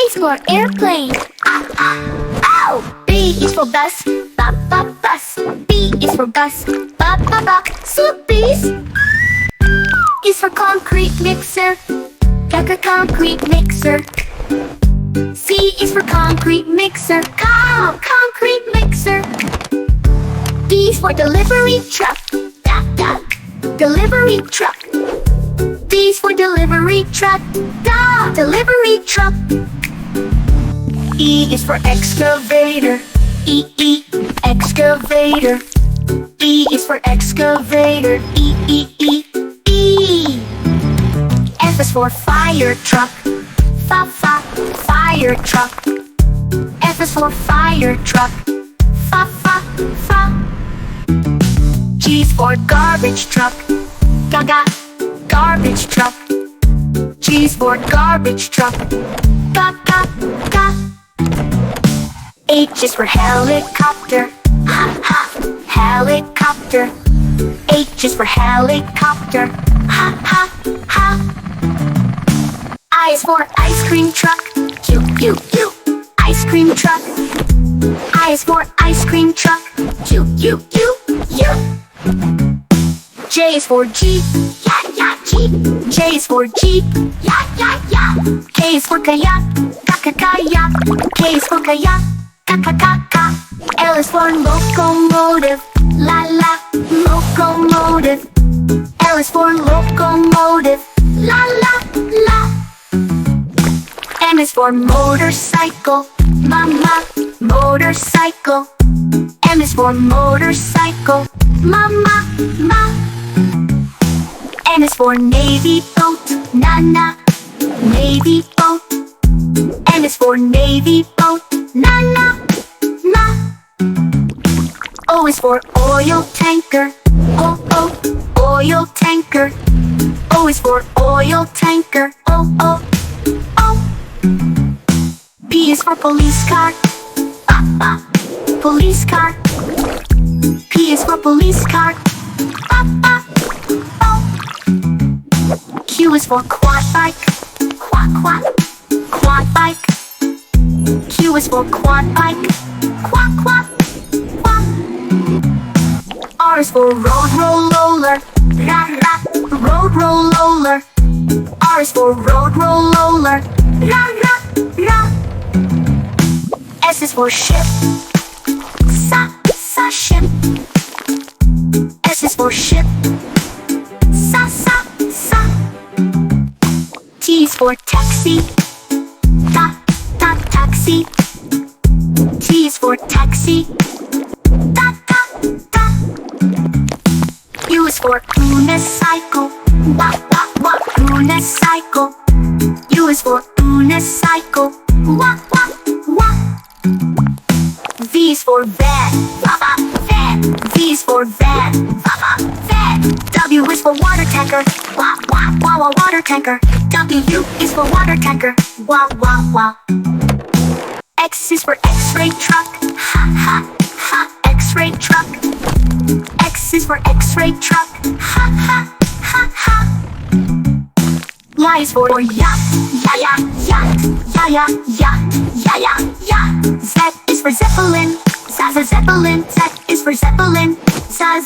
is for airplane. Ow! B is for bus. Bus. B is for bus. Soup, please. Is for concrete mixer. Concrete mixer. C is for concrete mixer. Concrete mixer. D is for delivery truck. Delivery truck. D is for delivery truck. Delivery truck. E is for excavator. Excavator. E is for excavator. E. F is for fire truck. Fire truck. F is for fire truck. G is for garbage truck. Garbage truck. G is for garbage truck. H is for helicopter. Helicopter. H is for helicopter. I is for ice cream truck. Q. Ice cream truck. I is for ice cream truck. Q. J is for Jeep. Jeep. J is for Jeep. K is for kayak. Kayak. K is for kayak. L is for locomotive. Locomotive. L is for locomotive. M is for motorcycle. Motorcycle. M is for motorcycle. N is for navy boat. Navy boat. N is for navy boat. O is for oil tanker. Oil tanker. O is for oil tanker. P is for police car. Police car. P is for police car. Q is for quad bike. Quad bike. Q is for quad bike. Quad. R is for road roller. Road roller. R is for road roller. S is for ship. Ship. S is for ship. T is for taxi. Taxi. T is for taxi. U is for unicycle. Unicycle. U is for unicycle. V is for van. V is for van. W is for water tanker. Water tanker. W is for water tanker. X is for X-ray truck. X-ray truck. X is for X-ray truck. Y is for yacht. Z is for zeppelin. Zeppelin. Z is for zeppelin. Za.